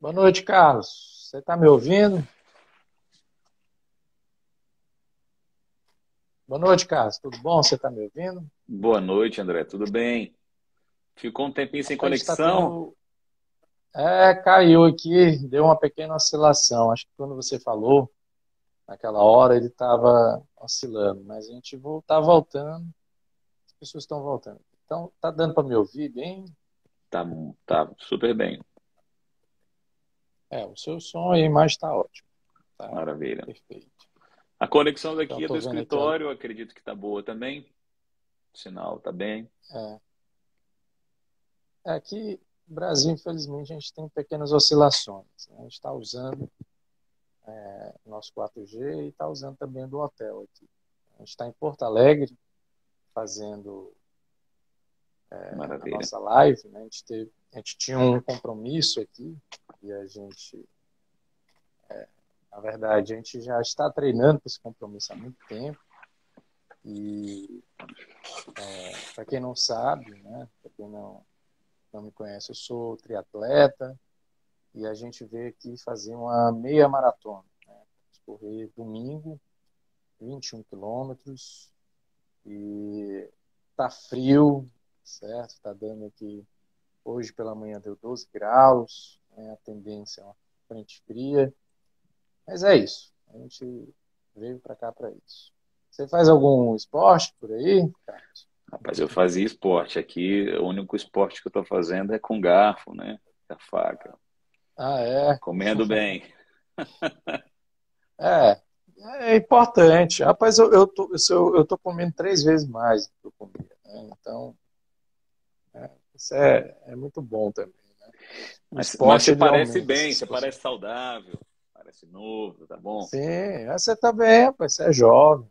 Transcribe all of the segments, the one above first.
Boa noite, Carlos. Você está me ouvindo? Boa noite, Carlos. Tudo bom? Você está me ouvindo? Boa noite, André. Tudo bem? Ficou um tempinho sem Rapaz, está conexão? tendo. Caiu aqui, deu uma pequena oscilação. Acho que quando você falou, naquela hora, ele estava oscilando, mas a gente está voltando, as pessoas estão voltando. Então, tá dando para me ouvir bem? Tá, tá super bem. O seu som e a imagem está ótimo, tá Maravilha. perfeito. A conexão Então, daqui é do estou vendo aqui, ó, escritório, eu acredito que tá boa também. O sinal tá bem. é, aqui no Brasil, infelizmente, a gente tem pequenas oscilações, né? A gente está usando nosso 4G e está usando também do hotel aqui. A gente está em Porto Alegre fazendo a Maravilha. nossa live, né? A gente tinha um compromisso aqui e na verdade, a gente já está treinando para esse compromisso há muito tempo e para quem não sabe, né? Para quem não me conhece, eu sou triatleta e a gente veio aqui fazer uma meia maratona, né? Correr domingo, 21 quilômetros, e tá frio, certo? Tá dando aqui, hoje pela manhã deu 12 graus, né? A tendência é uma frente fria, mas é isso. A gente veio para cá para isso. Você faz algum esporte por aí, Carlos? Rapaz, eu fazia esporte aqui. O único esporte que eu tô fazendo é com garfo, né? Com a faca. Ah, é. Comendo bem. É, é importante. Rapaz, eu tô comendo 3 vezes mais do que eu comia, né? Então, isso é muito bom também, né? O Mas esporte, você ele parece aumenta bem, essas você possibilidades. parece saudável, parece novo, tá bom? Sim, você tá bem, rapaz, você é jovem.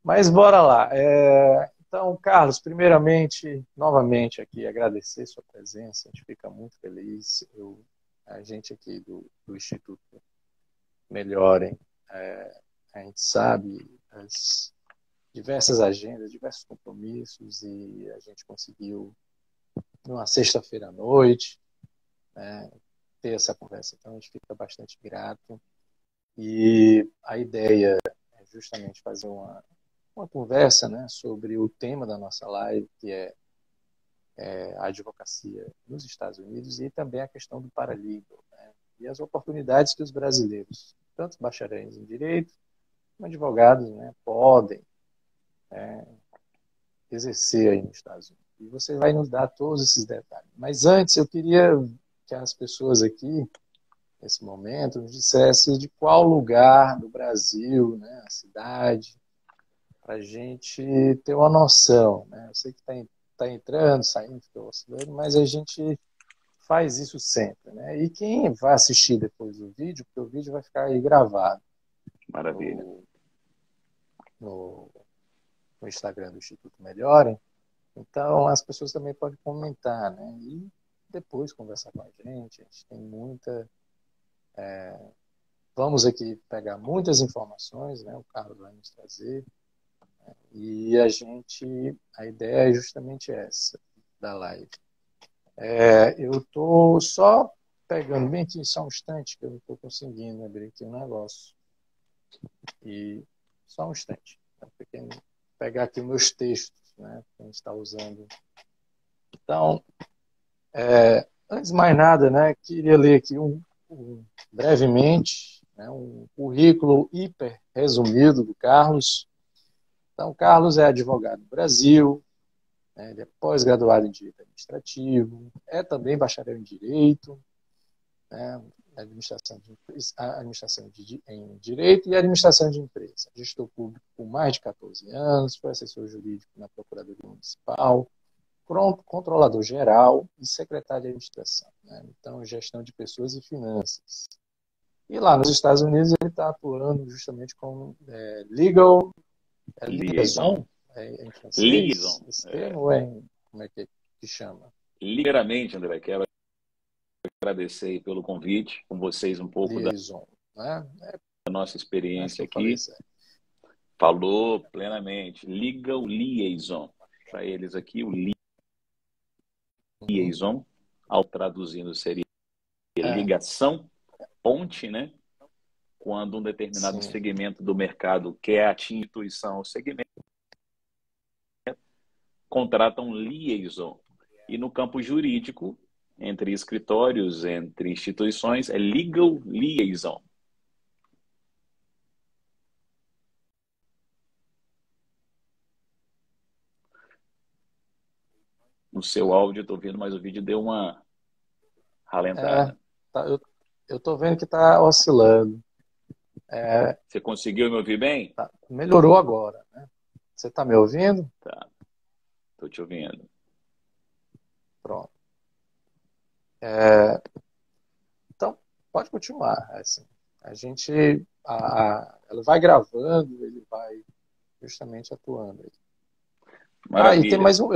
Mas bora lá. Então, Carlos, primeiramente, novamente aqui, agradecer sua presença. A gente fica muito feliz. A gente aqui do Instituto Melhorem, a gente sabe as diversas agendas, diversos compromissos e a gente conseguiu, numa sexta-feira à noite, né, ter essa conversa. Então, a gente fica bastante grato. E a ideia é justamente fazer uma conversa, né, sobre o tema da nossa live, que é a advocacia nos Estados Unidos e também a questão do paralegal, né, e as oportunidades que os brasileiros, tanto bacharéis em direito como advogados, né, podem exercer aí nos Estados Unidos. E você vai nos dar todos esses detalhes. Mas antes, eu queria que as pessoas aqui, nesse momento, nos dissessem de qual lugar do Brasil, né, a cidade, para a gente ter uma noção, né? Eu sei que tá entrando, saindo, fica oscilando, mas a gente faz isso sempre, né? E quem vai assistir depois do vídeo, porque o vídeo vai ficar aí gravado Maravilha. no, no, no Instagram do Instituto Melhorem, então as pessoas também podem comentar, né? E depois conversar com a gente. A gente tem muita. Vamos aqui pegar muitas informações, né? O Carlos vai nos trazer. E a ideia é justamente essa da live. Eu estou só pegando bem aqui, só um instante, que eu não estou conseguindo abrir aqui o negócio. E só um instante. Tá pequeno, pegar aqui meus textos, né, que a gente está usando. Então, antes de mais nada, né, queria ler aqui brevemente, né, um currículo hiper resumido do Carlos. Então, o Carlos é advogado no Brasil, né, ele é pós-graduado em Direito Administrativo, é também bacharel em Direito, né, em Direito e Administração de Empresa. Gestor público por mais de 14 anos, foi assessor jurídico na Procuradoria Municipal, controlador geral e secretário de administração, né? Então, gestão de pessoas e finanças. E lá nos Estados Unidos ele está atuando justamente como Liaison. liaison, em francês, Liaison. esse termo, ou como é que chama? Ligeiramente, André, quero agradecer aí pelo convite, com vocês um pouco da Liaison, né? nossa Acho que experiência eu falei aqui. certo. Falou plenamente. Legal Liaison. Para eles aqui, o Uhum. liaison, ao traduzindo, seria ligação, ponte, né? Quando um determinado sim. segmento do mercado quer atingir a instituição ou segmento, contrata um liaison. E no campo jurídico, entre escritórios, entre instituições, é legal liaison. No seu áudio eu estou vendo, mas o vídeo deu uma É, ralentada. tá, eu tô vendo que tá oscilando. É, Você conseguiu me ouvir bem? melhorou agora, né? Você tá me ouvindo? Tá, estou te ouvindo. Pronto. É, então, pode continuar. Assim, a gente, ela vai gravando, ele vai justamente atuando. Ah, e tem Maravilha. mais um.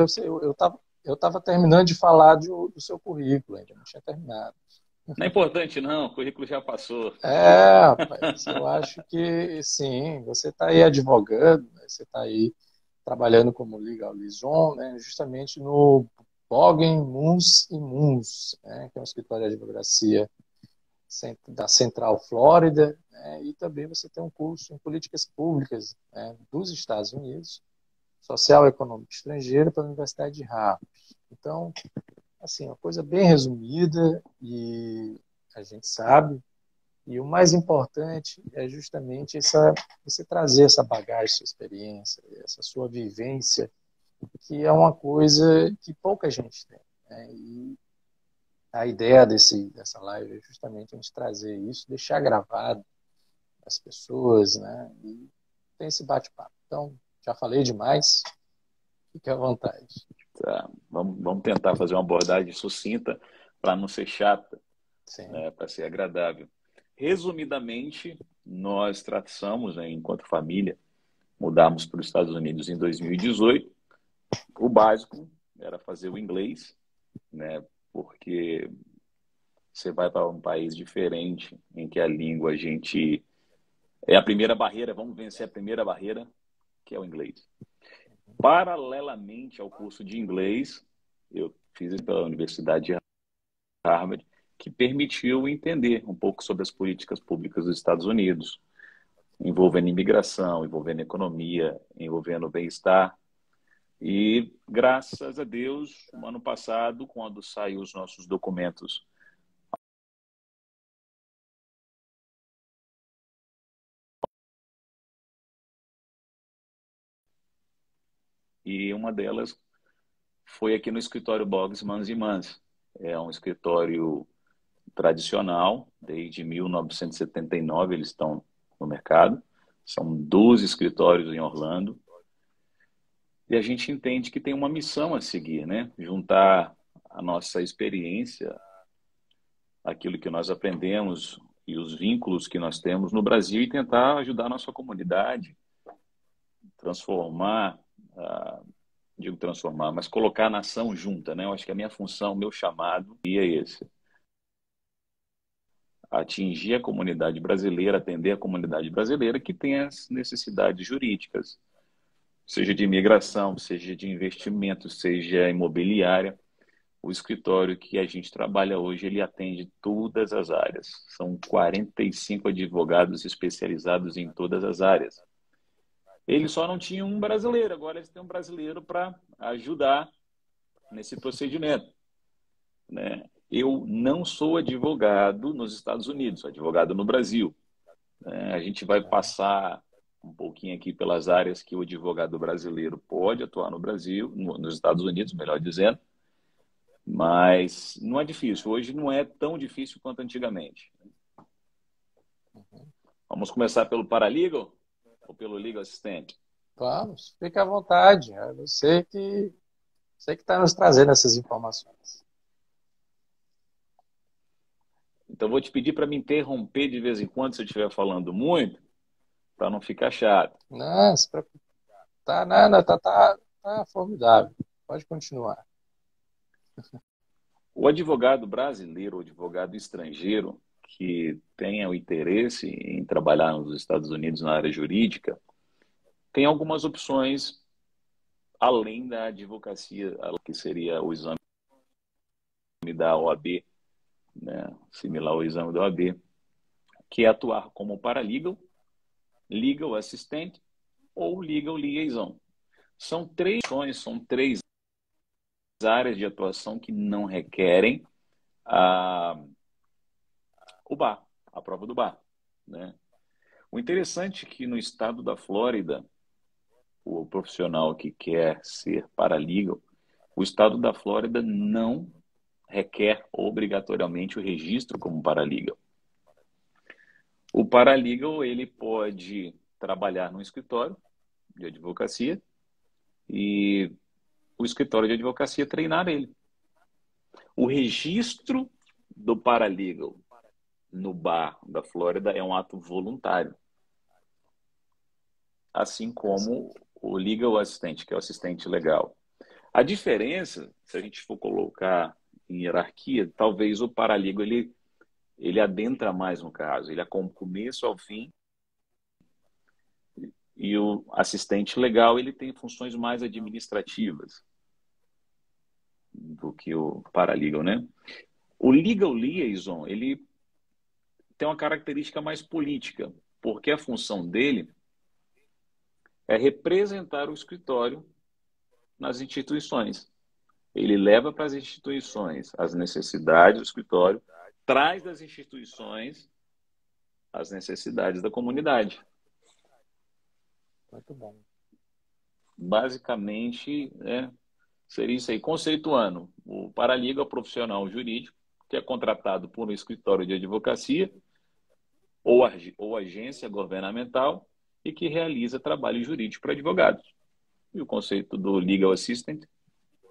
Eu tava terminando de falar do seu currículo, ainda não tinha terminado. Não é importante, não. O currículo já passou. É, rapaz, eu acho que sim, você está aí advogando, né? Você está aí trabalhando como legal liaison, né? Justamente no Bogen, Muns e Muns, né? Que é um escritório de advocacia da Central Flórida, né? E também você tem um curso em políticas públicas, né? Dos Estados Unidos, social e econômico estrangeiro pela Universidade de Harvard. Então, assim, uma coisa bem resumida e a gente sabe. E o mais importante é justamente você trazer essa bagagem, sua experiência, essa sua vivência, que é uma coisa que pouca gente tem, né? E a ideia dessa live é justamente a gente trazer isso, deixar gravado as pessoas, né? E tem esse bate-papo. Então, já falei demais, fique à vontade. Tá. Vamos tentar fazer uma abordagem sucinta para não ser chata, Sim. né? Para ser agradável. Resumidamente, nós traçamos, né, enquanto família, mudamos para os Estados Unidos em 2018. O básico era fazer o inglês, né? Porque você vai para um país diferente, em que a língua a gente é a primeira barreira, vamos vencer a primeira barreira, que é o inglês. Paralelamente ao curso de inglês, eu fiz pela Universidade de Harvard, que permitiu entender um pouco sobre as políticas públicas dos Estados Unidos, envolvendo imigração, envolvendo economia, envolvendo bem-estar. E, graças a Deus, no ano passado, quando saiu os nossos documentos, e uma delas foi aqui no escritório Boggs Mans e Mans. É um escritório tradicional, desde 1979 eles estão no mercado. São 12 escritórios em Orlando. E a gente entende que tem uma missão a seguir, né? Juntar a nossa experiência, aquilo que nós aprendemos e os vínculos que nós temos no Brasil e tentar ajudar a nossa comunidade, transformar, digo transformar, mas colocar a nação junta, né? Eu acho que a minha função, o meu chamado é esse. Atingir a comunidade brasileira, atender a comunidade brasileira que tem as necessidades jurídicas, seja de imigração, seja de investimento, seja imobiliária. O escritório que a gente trabalha hoje, ele atende todas as áreas. São 45 advogados especializados em todas as áreas. Eles só não tinham um brasileiro, agora eles têm um brasileiro para ajudar nesse procedimento, né? Eu não sou advogado nos Estados Unidos, sou advogado no Brasil. A gente vai passar um pouquinho aqui pelas áreas que o advogado brasileiro pode atuar no Brasil, nos Estados Unidos, melhor dizendo, mas não é difícil. Hoje não é tão difícil quanto antigamente. Vamos começar pelo paralegal ou pelo legal assistant? Vamos, fique à vontade. É você que está nos trazendo essas informações. Então, vou te pedir para me interromper de vez em quando se eu estiver falando muito, para não ficar chato. Não, se preocupe. Tá, não, tá formidável. Pode continuar. O advogado brasileiro, o advogado estrangeiro, que tenha o interesse em trabalhar nos Estados Unidos na área jurídica, tem algumas opções além da advocacia, que seria o exame da OAB, né, similar ao exame do OAB, que é atuar como paralegal, legal assistant ou legal liaison. São três áreas de atuação que não requerem a, o bar, a prova do bar, né? O interessante é que no estado da Flórida, o profissional que quer ser paralegal, o estado da Flórida não requer obrigatoriamente o registro como paralegal. O paralegal, ele pode trabalhar no escritório de advocacia e o escritório de advocacia treinar ele. O registro do paralegal no bar da Flórida é um ato voluntário, assim como o legal assistant, que é o assistente legal. A diferença, se a gente for colocar em hierarquia, talvez o paralegal ele adentra mais no caso, ele é com o começo ao fim, e o assistente legal ele tem funções mais administrativas do que o paralegal, né? O legal liaison, ele tem uma característica mais política, porque a função dele é representar o escritório nas instituições. Ele leva para as instituições as necessidades do escritório, traz das instituições as necessidades da comunidade. Muito bom. Basicamente, seria isso aí. Conceituando, o paralegal é o profissional jurídico que é contratado por um escritório de advocacia ou agência governamental e que realiza trabalho jurídico para advogados. E o conceito do legal assistant,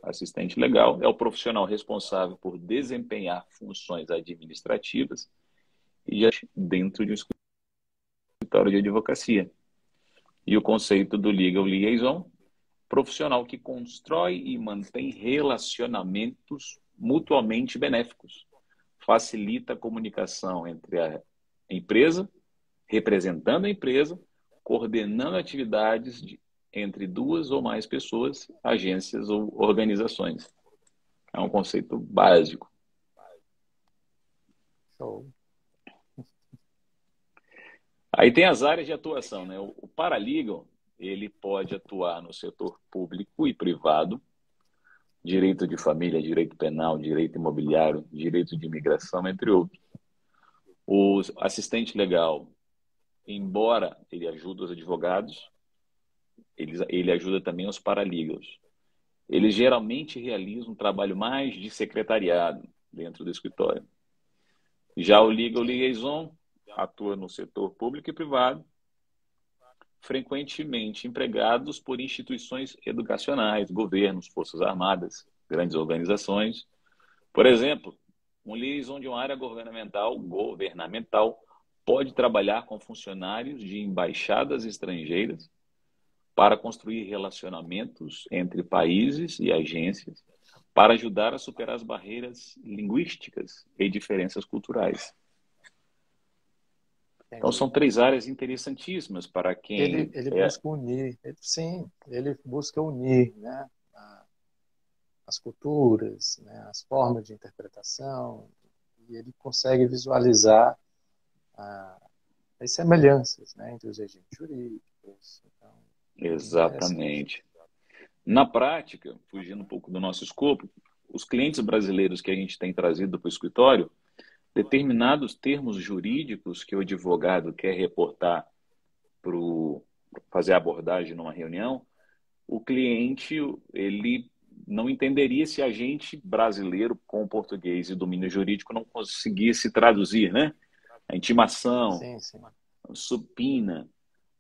assistente legal, é o profissional responsável por desempenhar funções administrativas e dentro de um escritório de advocacia. E o conceito do legal liaison, profissional que constrói e mantém relacionamentos mutuamente benéficos, facilita a comunicação entre a empresa, representando a empresa, coordenando atividades entre duas ou mais pessoas, agências ou organizações. É um conceito básico. Show. Aí tem as áreas de atuação, né? O paralegal, ele pode atuar no setor público e privado, direito de família, direito penal, direito imobiliário, direito de imigração, entre outros. O assistente legal, embora ele ajude os advogados, ele ajuda também os paralegals. Ele geralmente realiza um trabalho mais de secretariado dentro do escritório. Já o legal liaison atua no setor público e privado, frequentemente empregados por instituições educacionais, governos, forças armadas, grandes organizações. Por exemplo, um liaison de uma área governamental pode trabalhar com funcionários de embaixadas estrangeiras para construir relacionamentos entre países e agências para ajudar a superar as barreiras linguísticas e diferenças culturais. Então, Entendi. são três áreas interessantíssimas para quem Ele busca unir, sim, ele busca unir, né, as culturas, né, as formas de interpretação, e ele consegue visualizar as semelhanças, né, entre os regimes jurídicos. Então, muito interessante. Exatamente. Na prática, fugindo um pouco do nosso escopo, os clientes brasileiros que a gente tem trazido para o escritório, determinados termos jurídicos que o advogado quer reportar para fazer a abordagem numa reunião, o cliente ele não entenderia se a gente brasileiro com português e domínio jurídico não conseguisse traduzir, né? A intimação, Sim, sim. a supina,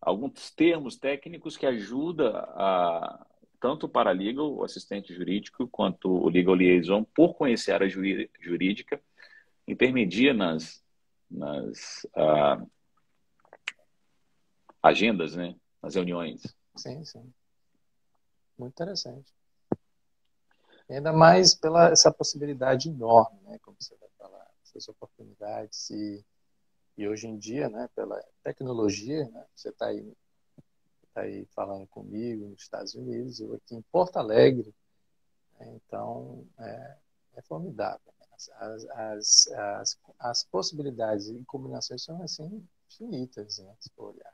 alguns termos técnicos que ajudam tanto o paralegal, o assistente jurídico, quanto o legal liaison, por conhecer a área jurídica, intermedia nas agendas, né? Nas reuniões. Sim, sim. Muito interessante. E ainda mais pela essa possibilidade enorme, né, como você vai falar, essas oportunidades e hoje em dia, né, pela tecnologia, né, você está aí falando comigo nos Estados Unidos, eu aqui em Porto Alegre, né, então é formidável, né? As possibilidades e combinações são assim infinitas, né, se for olhar.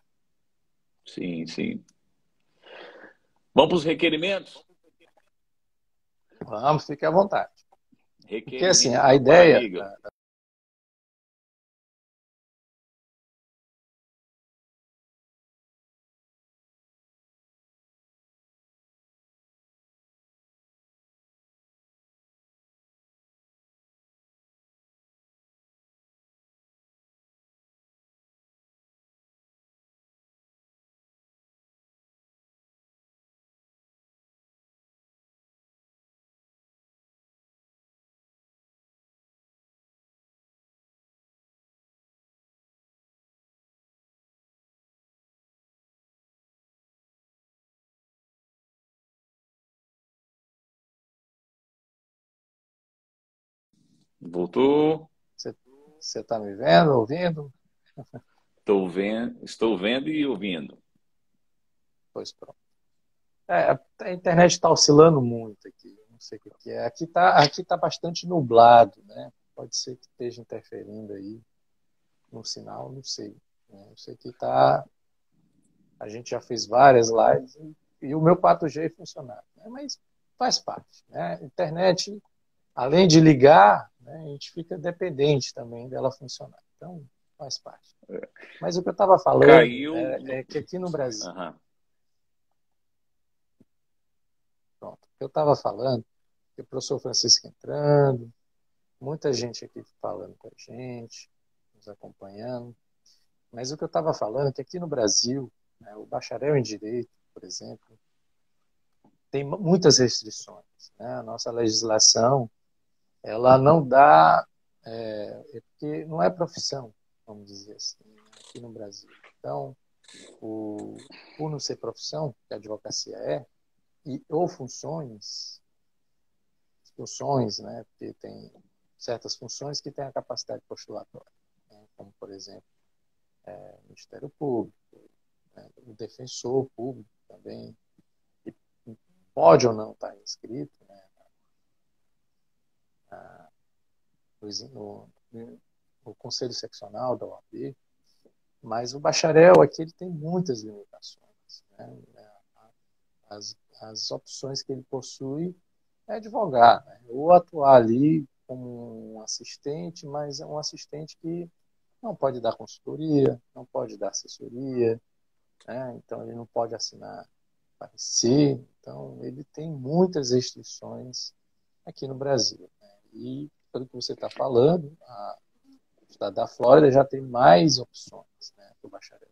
Sim, sim. Vamos para os requerimentos? Vamos, fique à vontade. Porque assim, Requerimento a para ideia. paralegal. Voltou? Você está me vendo, ouvindo? Estou vendo e ouvindo. Pois pronto. A internet está oscilando muito aqui. Não sei o que que é. Aqui tá bastante nublado, né? Pode ser que esteja interferindo aí no sinal, não sei. Né? Eu sei que tá. A gente já fez várias lives e o meu 4G funcionava, né? Mas faz parte, né? Internet, além de ligar, né, a gente fica dependente também dela funcionar. Então, faz parte. Mas o que eu estava falando Caiu é no... que aqui no Brasil, Aham. pronto, o que eu estava falando, que o professor Francisco entrando, muita gente aqui falando com a gente, nos acompanhando. Mas o que eu estava falando é que aqui no Brasil, né, o bacharel em Direito, por exemplo, tem muitas restrições. Né? A nossa legislação, ela não dá, porque não é profissão, vamos dizer assim, né, aqui no Brasil. Então, por não ser profissão, que a advocacia é, ou funções, né, porque tem certas funções que têm a capacidade postulatória, né, como, por exemplo, o Ministério Público, né, o defensor público também, que pode ou não estar inscrito, né, no, no Conselho Seccional da OAB, mas o bacharel aqui ele tem muitas limitações. Né? As opções que ele possui é advogar, né? Ou atuar ali como um assistente, mas é um assistente que não pode dar consultoria, não pode dar assessoria, né? Então ele não pode assinar parecer, então ele tem muitas restrições aqui no Brasil. Né? E pelo que você está falando, o estado da Flórida já tem mais opções, né, para o bacharel.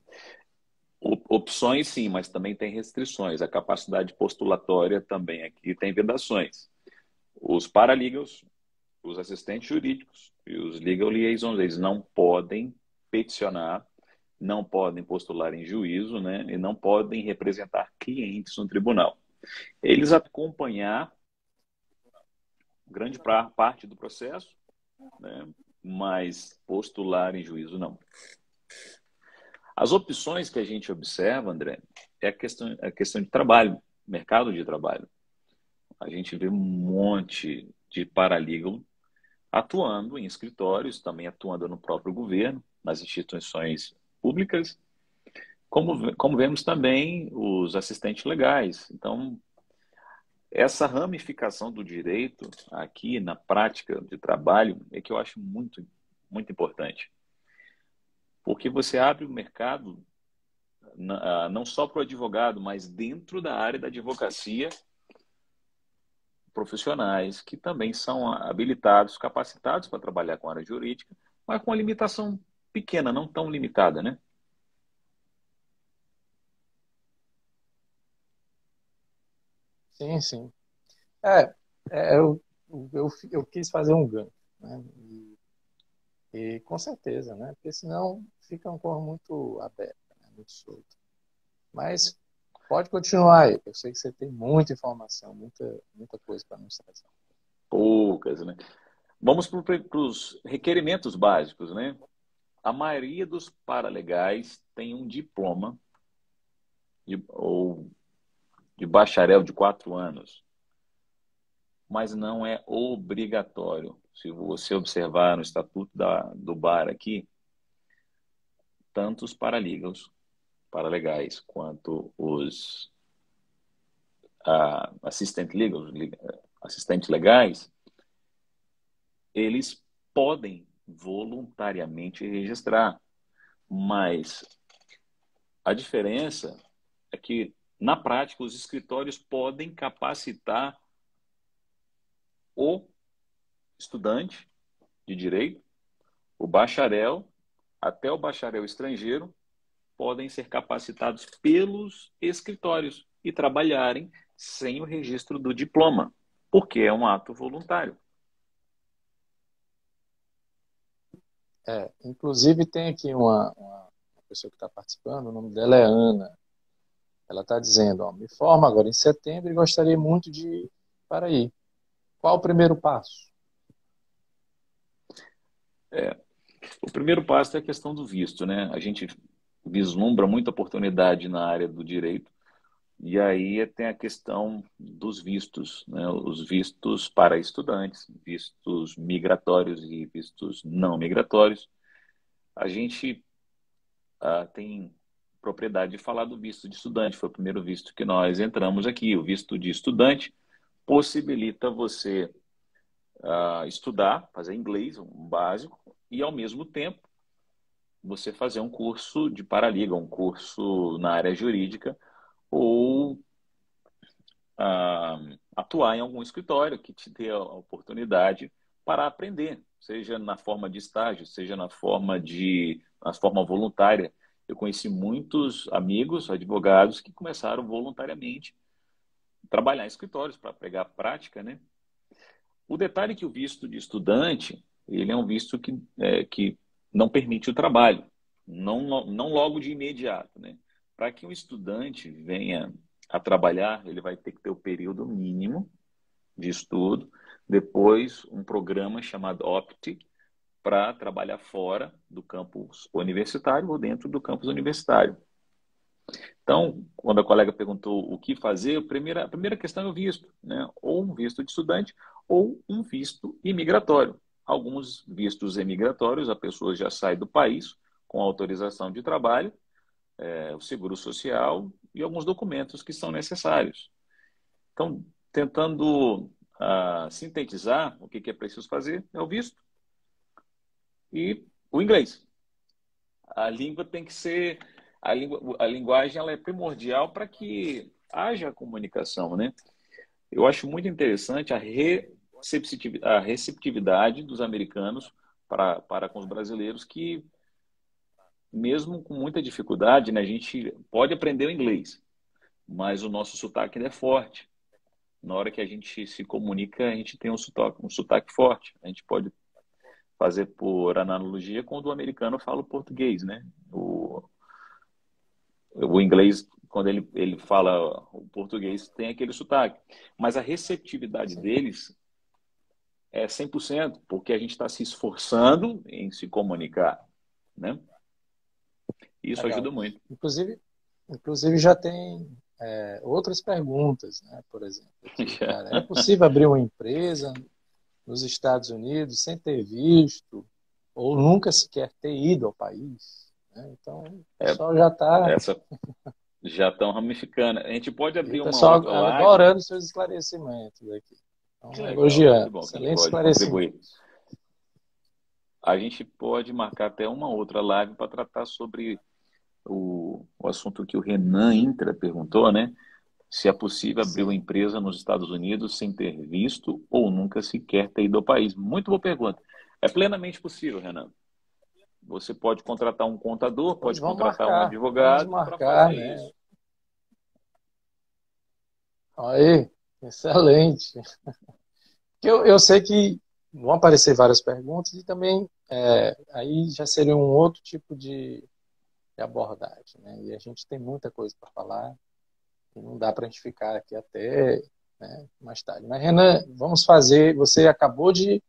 Opções, sim, mas também tem restrições. A capacidade postulatória também aqui tem vedações. Os paralegals, os assistentes jurídicos e os legal liaisons, eles não podem peticionar, não podem postular em juízo, né, e não podem representar clientes no tribunal. Eles acompanhar grande parte do processo, né, mas postular em juízo não. As opções que a gente observa, André, é a questão de trabalho, mercado de trabalho. A gente vê um monte de paralegal atuando em escritórios, também atuando no próprio governo, nas instituições públicas, como vemos também os assistentes legais. Então, essa ramificação do direito aqui na prática de trabalho é que eu acho muito, muito importante. Porque você abre o mercado não só para o advogado, mas dentro da área da advocacia, profissionais que também são habilitados, capacitados para trabalhar com a área jurídica, mas com uma limitação pequena, não tão limitada, né? Sim, sim. É, eu quis fazer um gancho, né? E com certeza, né? Porque senão fica um corpo muito aberto, né? Muito solto. Mas pode continuar aí, eu sei que você tem muita informação, muita coisa para nos trazer. Poucas, né? Vamos para os requerimentos básicos, né? A maioria dos paralegais tem um diploma ou de bacharel de 4 anos. mas não é obrigatório. Se você observar no estatuto do bar aqui, tanto os paralegais, quanto os assistentes legais, eles podem voluntariamente registrar, mas a diferença é que, na prática, os escritórios podem capacitar o estudante de direito, o bacharel, até o bacharel estrangeiro, podem ser capacitados pelos escritórios e trabalharem sem o registro do diploma, porque é um ato voluntário. Inclusive tem aqui uma pessoa que está participando, o nome dela é Ana. Ela está dizendo, ó, me formo agora em setembro e gostaria muito de ir para aí. Qual o primeiro passo? O primeiro passo é a questão do visto, né? A gente vislumbra muita oportunidade na área do direito, e aí tem a questão dos vistos, né? Os vistos para estudantes, vistos migratórios e vistos não migratórios. A gente tem propriedade de falar do visto de estudante, foi o primeiro visto que nós entramos aqui. O visto de estudante possibilita você estudar, fazer inglês, um básico, e ao mesmo tempo você fazer um curso de paraliga, um curso na área jurídica, ou atuar em algum escritório que te dê a oportunidade para aprender, seja na forma de estágio, seja na forma voluntária. Eu conheci muitos amigos, advogados, que começaram voluntariamente a trabalhar em escritórios para pegar prática, né? O detalhe é que o visto de estudante, ele é um visto que não permite o trabalho, não logo de imediato, né? Para que um estudante venha a trabalhar, ele vai ter que ter o período mínimo de estudo, depois um programa chamado OPT, para trabalhar fora do campus universitário ou dentro do campus universitário. Então, quando a colega perguntou o que fazer, a primeira questão é o visto, né? Ou um visto de estudante ou um visto imigratório. Alguns vistos imigratórios, a pessoa já sai do país com autorização de trabalho, o seguro social e alguns documentos que são necessários. Então, tentando sintetizar o que é preciso fazer, é o visto e o inglês. A língua tem que ser a linguagem ela é primordial para que haja comunicação, né? Eu acho muito interessante a receptividade dos americanos para com os brasileiros que, mesmo com muita dificuldade, né, a gente pode aprender o inglês, mas o nosso sotaque ainda é forte. Na hora que a gente se comunica, a gente tem um sotaque forte. A gente pode fazer por analogia quando o americano fala o português, né? O inglês, quando ele fala o português, tem aquele sotaque. Mas a receptividade deles é 100%, porque a gente está se esforçando em se comunicar, né? Isso ajuda Legal. muito. Inclusive já tem outras perguntas, né? Por exemplo, aqui, cara, é possível abrir uma empresa nos Estados Unidos sem ter visto ou nunca sequer ter ido ao país? Né? Então, o pessoal já está... Essa já estão ramificando. A gente pode E o abrir uma pessoal outra live. adorando seus esclarecimentos aqui. Que Então, legal, que elogiando. bom que a gente Excelente pode esclarecimento. contribuir. A gente pode marcar até uma outra live para tratar sobre o assunto que o Renan Intra perguntou, né? Se é possível abrir uma Sim. empresa nos Estados Unidos sem ter visto ou nunca sequer ter ido ao país. Muito boa pergunta. É plenamente possível, Renan. Você pode contratar um contador, Pois pode contratar um vamos advogado para marcar, fazer né? isso. Aí, excelente. Eu sei que vão aparecer várias perguntas e também aí já seria um outro tipo de abordagem, né? E a gente tem muita coisa para falar e não dá para a gente ficar aqui até, né, mais tarde. Mas, Renan, vamos fazer. Você acabou de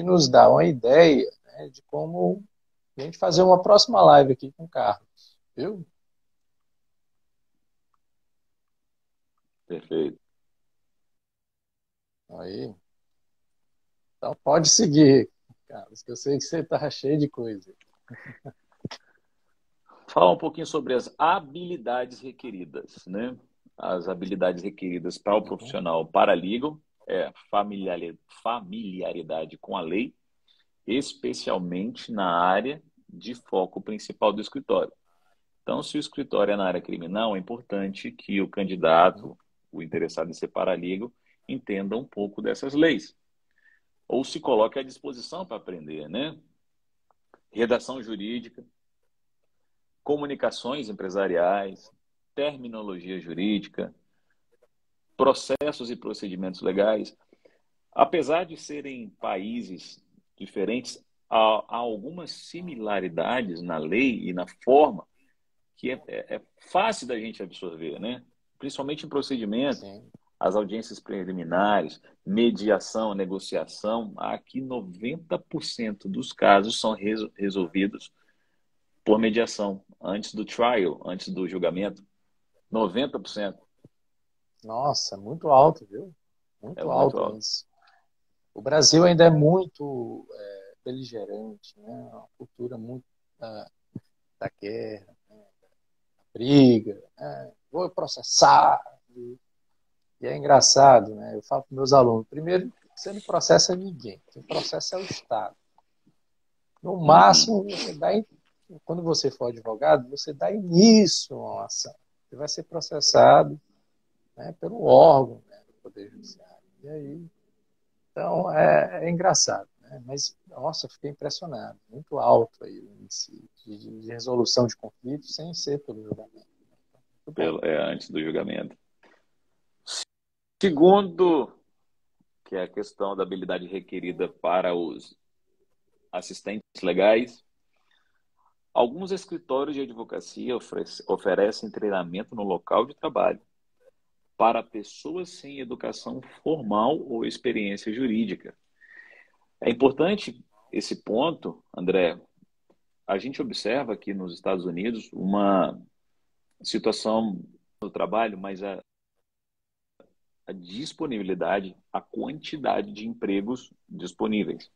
nos dar uma ideia, né, de como a gente fazer uma próxima live aqui com o Carlos, viu? Perfeito. Aí, então pode seguir, Carlos, que eu sei que você está cheio de coisa. Fala um pouquinho sobre as habilidades requeridas, né? As habilidades requeridas para o Uhum. profissional paralegal é familiaridade com a lei, especialmente na área de foco principal do escritório. Então, se o escritório é na área criminal, é importante que o Uhum. candidato, o interessado em ser paralegal, entenda um pouco dessas leis, ou se coloque à disposição para aprender, né? Redação jurídica, comunicações empresariais, terminologia jurídica, processos e procedimentos legais. Apesar de serem países diferentes, há algumas similaridades na lei e na forma que é fácil da gente absorver, né? Principalmente em procedimentos, Sim. as audiências preliminares, mediação, negociação. Aqui 90% dos casos são resolvidos por mediação, antes do trial, antes do julgamento. 90% Nossa, muito alto, viu? é Muito muito alto alto. índice. O Brasil ainda é muito beligerante, né? Uma cultura muito da guerra, briga, né? Vou processar. E é engraçado, né? Eu falo para meus alunos, primeiro, você não processa ninguém, quem processa é o Estado. No Uhum. máximo, quando você for advogado, você dá início a uma ação. Você vai ser processado, né, pelo órgão, né, do Poder Judiciário. E aí, então, é engraçado, né? Mas, nossa, eu fiquei impressionado. Muito alto aí o índice de resolução de conflitos sem ser pelo julgamento. Muito bom. Antes do julgamento. Segundo, que é a questão da habilidade requerida para os assistentes legais, alguns escritórios de advocacia oferecem treinamento no local de trabalho para pessoas sem educação formal ou experiência jurídica. É importante esse ponto, André. A gente observa aqui nos Estados Unidos uma situação no trabalho, mas a disponibilidade, a quantidade de empregos disponíveis.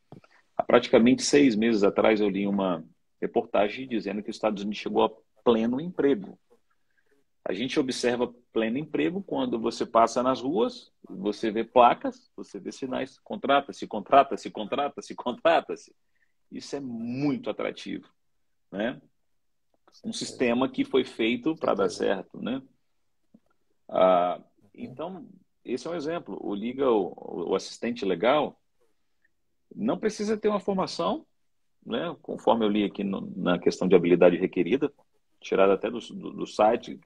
Há praticamente 6 meses atrás eu li uma reportagem dizendo que os Estados Unidos chegou a pleno emprego. A gente observa pleno emprego quando você passa nas ruas, você vê placas, você vê sinais, contrata-se, contrata-se, contrata-se, contrata-se. Isso é muito atrativo, né? Com Um certeza. sistema que foi Com feito para dar certeza. certo, né? Ah, Uhum. então, esse é um exemplo. O assistente legal não precisa ter uma formação, né? Conforme eu li aqui na questão de habilidade requerida, tirada até do site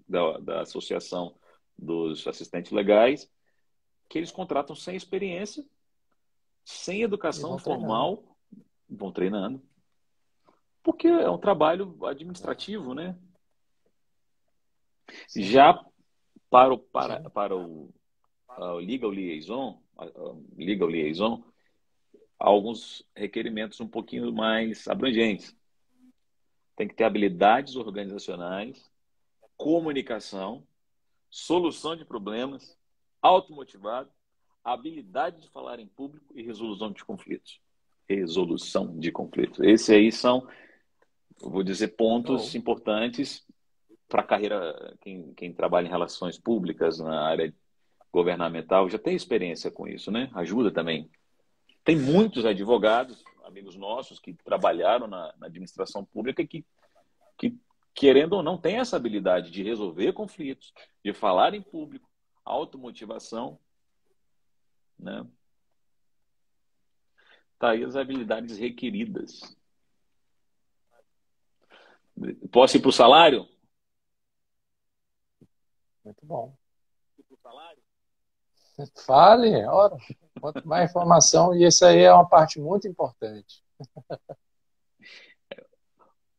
da Associação dos Assistentes Legais, que eles contratam sem experiência, sem E educação vão treinando. formal, vão treinando, porque é um trabalho É. administrativo, né? Sim, Já sim. para o Legal Liaison, há alguns requerimentos um pouquinho mais abrangentes. Tem que ter habilidades organizacionais, comunicação, solução de problemas, automotivado, habilidade de falar em público e resolução de conflitos. Resolução de conflitos. Esses aí são, eu vou dizer, pontos Show. importantes para a carreira, quem trabalha em relações públicas, na área governamental, já tem experiência com isso, né? Ajuda também. Tem muitos advogados, amigos nossos, que trabalharam na administração pública que, querendo ou não, têm essa habilidade de resolver conflitos, de falar em público, automotivação, né? Tá aí as habilidades requeridas. Posso ir para o salário? Muito bom. Fale, ora, quanto mais informação, e isso aí é uma parte muito importante.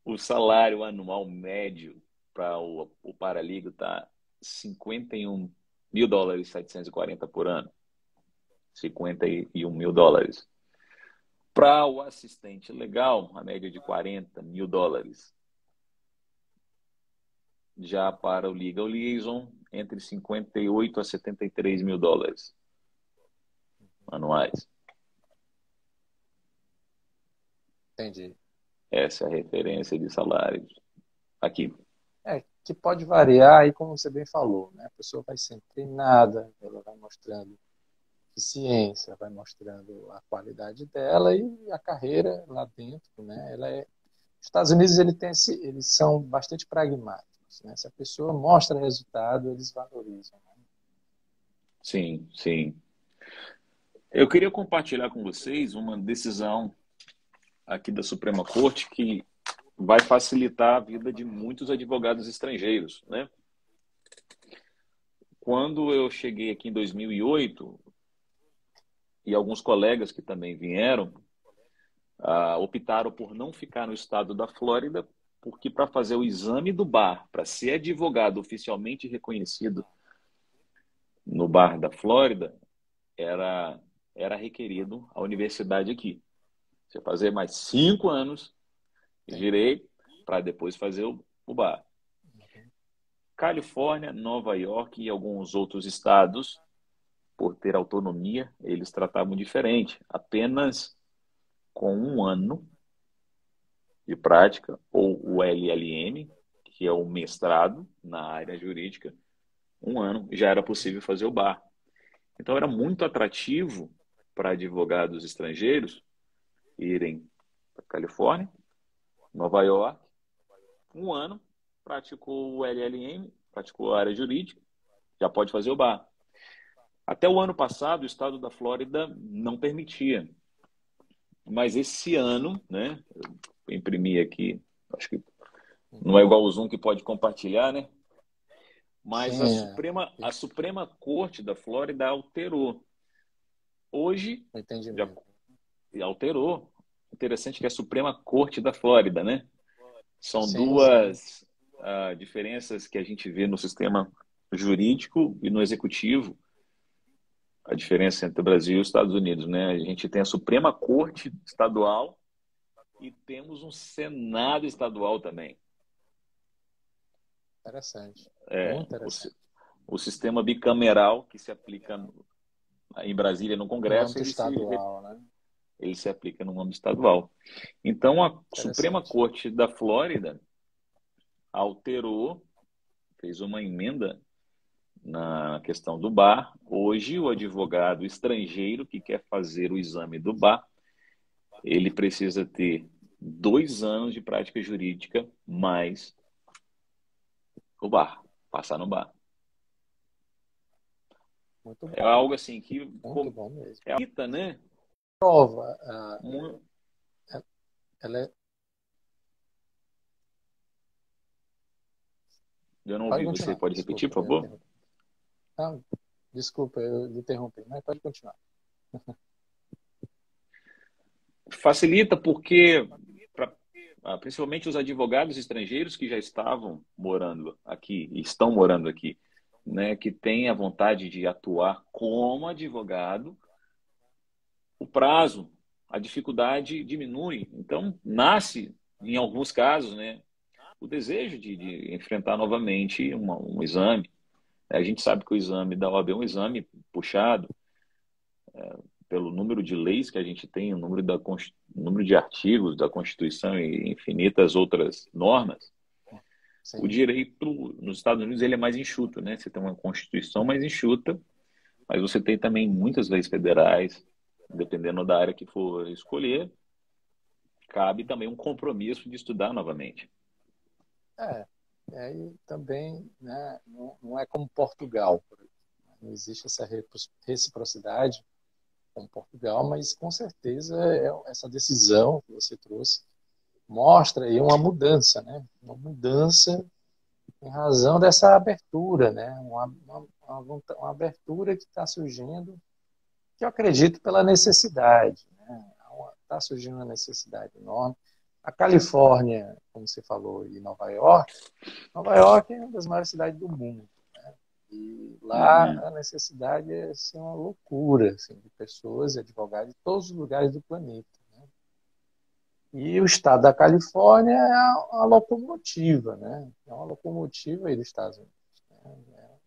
O salário anual médio para o paralítico está 51 mil dólares 740 por ano. 51 mil dólares. Para o assistente legal, a média de 40 mil dólares. Já para o legal liaison, entre 58 a 73 mil dólares. anuais. Entendi. Essa é a referência de salários aqui. Que pode variar, aí como você bem falou, né? A pessoa vai sendo treinada, ela vai mostrando eficiência, vai mostrando a qualidade dela e a carreira lá dentro, né? Os Estados Unidos eles são bastante pragmáticos, né? Se a pessoa mostra resultado, eles valorizam, né? Sim, sim. Eu queria compartilhar com vocês uma decisão aqui da Suprema Corte que vai facilitar a vida de muitos advogados estrangeiros, né? Quando eu cheguei aqui em 2008, e alguns colegas que também vieram, optaram por não ficar no estado da Flórida, porque para fazer o exame do bar, para ser advogado oficialmente reconhecido no bar da Flórida, era, era requerido a universidade aqui. Você fazer mais 5 anos de Entendi. direito para depois fazer o bar. Califórnia, Nova York e alguns outros estados, por ter autonomia, eles tratavam diferente. Apenas com 1 ano de prática, ou o LLM, que é o mestrado na área jurídica, 1 ano já era possível fazer o bar. Então era muito atrativo para advogados estrangeiros irem para Califórnia, Nova York, 1 ano, praticou o LLM, praticou a área jurídica, já pode fazer o bar. Até o ano passado, o estado da Flórida não permitia. Mas esse ano, né, eu imprimi aqui, acho que não é igual o Zoom que pode compartilhar, né? Mas Sim, A Suprema Corte da Flórida alterou. Hoje, já entendimento. alterou. Interessante que é a Suprema Corte da Flórida, né? São Sim, sim. duas diferenças que a gente vê no sistema jurídico e no executivo. A diferença entre o Brasil e os Estados Unidos, né? A gente tem a Suprema Corte Estadual e temos um Senado Estadual também. Interessante. É, Muito interessante. o sistema bicameral que se aplica em Brasília no No Congresso, âmbito estadual, né? ele se aplica no âmbito estadual. Então, a Suprema Interessante. Corte da Flórida alterou, fez uma emenda na questão do bar. Hoje, o advogado estrangeiro que quer fazer o exame do bar, ele precisa ter 2 anos de prática jurídica mais o bar, passar no bar. Muito É bom. algo assim que Muito bom mesmo. é a né? Prova, ela é... Eu não Pode ouvi você, continuar. pode repetir, Desculpa, por eu favor? interrompi. Não, desculpa, eu lhe interrompi, mas pode continuar. Facilita porque, principalmente os advogados estrangeiros que já estavam morando aqui, e estão morando aqui, né, que têm a vontade de atuar como advogado, o prazo, a dificuldade diminui. Então, nasce, em alguns casos, né, o desejo de enfrentar novamente um exame. A gente sabe que o exame da OAB é um exame puxado, pelo número de leis que a gente tem, o número de artigos da Constituição e infinitas outras normas, o Sim. direito nos Estados Unidos ele é mais enxuto, né? Você tem uma Constituição mais enxuta, mas você tem também muitas leis federais, dependendo da área que for escolher, cabe também um compromisso de estudar novamente. É, e aí também, né, não é como Portugal, por exemplo. Não existe essa reciprocidade com Portugal, mas com certeza essa decisão que você trouxe mostra aí uma mudança, né? Uma mudança em razão dessa abertura, né? Uma abertura que está surgindo, que eu acredito pela necessidade, né? Está surgindo uma necessidade enorme. A Califórnia, como você falou, e Nova York é uma das maiores cidades do mundo. E lá Uhum. a necessidade é assim, uma loucura assim, de pessoas e advogados de todos os lugares do planeta. Né? E o estado da Califórnia é uma locomotiva, né? É uma locomotiva aí dos Estados Unidos. Né?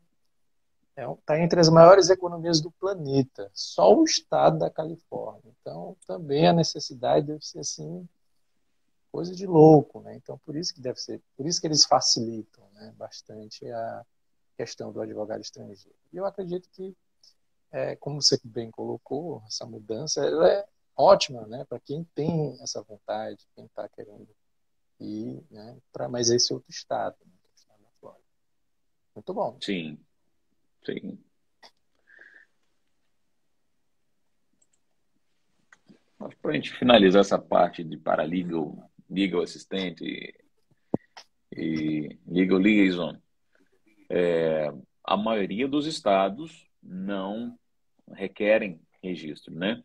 Está entre as maiores economias do planeta, só o estado da Califórnia. Então, também a necessidade deve ser assim, coisa de louco, né? Então, por isso que deve ser, por isso que eles facilitam, né, bastante a questão do advogado estrangeiro. E eu acredito que, como você bem colocou, essa mudança ela é ótima, né, para quem tem essa vontade, quem está querendo ir, né, para mais esse outro estado, né, que é o estado da Flórida. Muito bom. Sim, sim. Mas para a gente finalizar essa parte de paralegal, legal assistente e legal liaison, a maioria dos estados não requerem registro, né?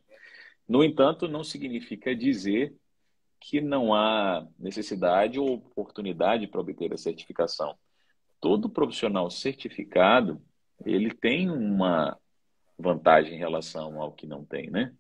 No entanto, não significa dizer que não há necessidade ou oportunidade para obter a certificação. Todo profissional certificado, ele tem uma vantagem em relação ao que não tem, né?